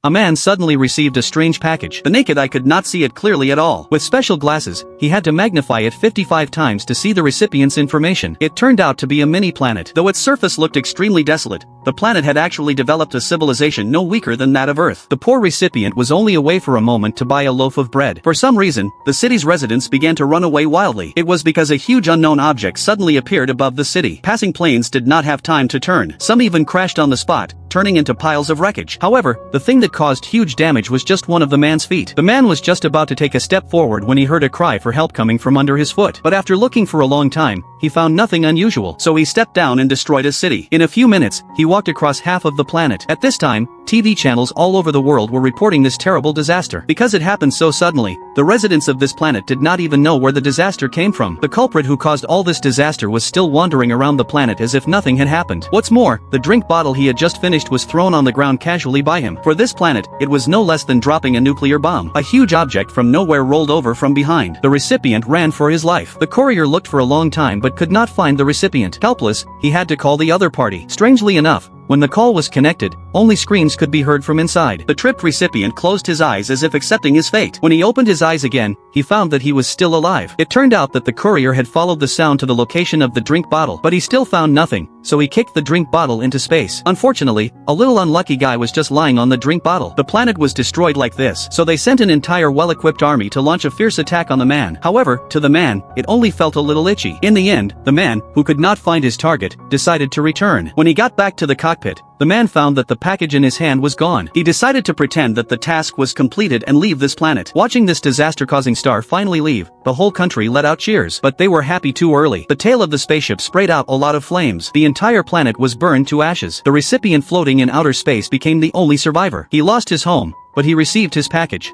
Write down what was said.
A man suddenly received a strange package. The naked eye could not see it clearly at all. With special glasses, he had to magnify it 55 times to see the recipient's information. It turned out to be a mini-planet. Though its surface looked extremely desolate, the planet had actually developed a civilization no weaker than that of Earth. The poor recipient was only away for a moment to buy a loaf of bread. For some reason, the city's residents began to run away wildly. It was because a huge unknown object suddenly appeared above the city. Passing planes did not have time to turn. Some even crashed on the spot, turning into piles of wreckage. However, the thing that caused huge damage was just one of the man's feet. The man was just about to take a step forward when he heard a cry for help coming from under his foot. But after looking for a long time, he found nothing unusual, so he stepped down and destroyed his city. In a few minutes, he walked across half of the planet. At this time, TV channels all over the world were reporting this terrible disaster. Because it happened so suddenly, the residents of this planet did not even know where the disaster came from. The culprit who caused all this disaster was still wandering around the planet as if nothing had happened. What's more, the drink bottle he had just finished was thrown on the ground casually by him. For this planet, it was no less than dropping a nuclear bomb. A huge object from nowhere rolled over from behind. The recipient ran for his life. The courier looked for a long time but could not find the recipient. Helpless, he had to call the other party. Strangely enough, when the call was connected, only screams could be heard from inside. The tripped recipient closed his eyes as if accepting his fate. When he opened his eyes again, he found that he was still alive. It turned out that the courier had followed the sound to the location of the drink bottle, but he still found nothing, so he kicked the drink bottle into space. Unfortunately, a little unlucky guy was just lying on the drink bottle. The planet was destroyed like this, so they sent an entire well-equipped army to launch a fierce attack on the man. However, to the man, it only felt a little itchy. In the end, the man, who could not find his target, decided to return. When he got back to the cockpit, the man found that the package in his hand was gone. He decided to pretend that the task was completed and leave this planet. Watching this disaster-causing star finally leave, the whole country let out cheers, but they were happy too early. The tail of the spaceship sprayed out a lot of flames. The entire planet was burned to ashes. The recipient floating in outer space became the only survivor. He lost his home, but he received his package.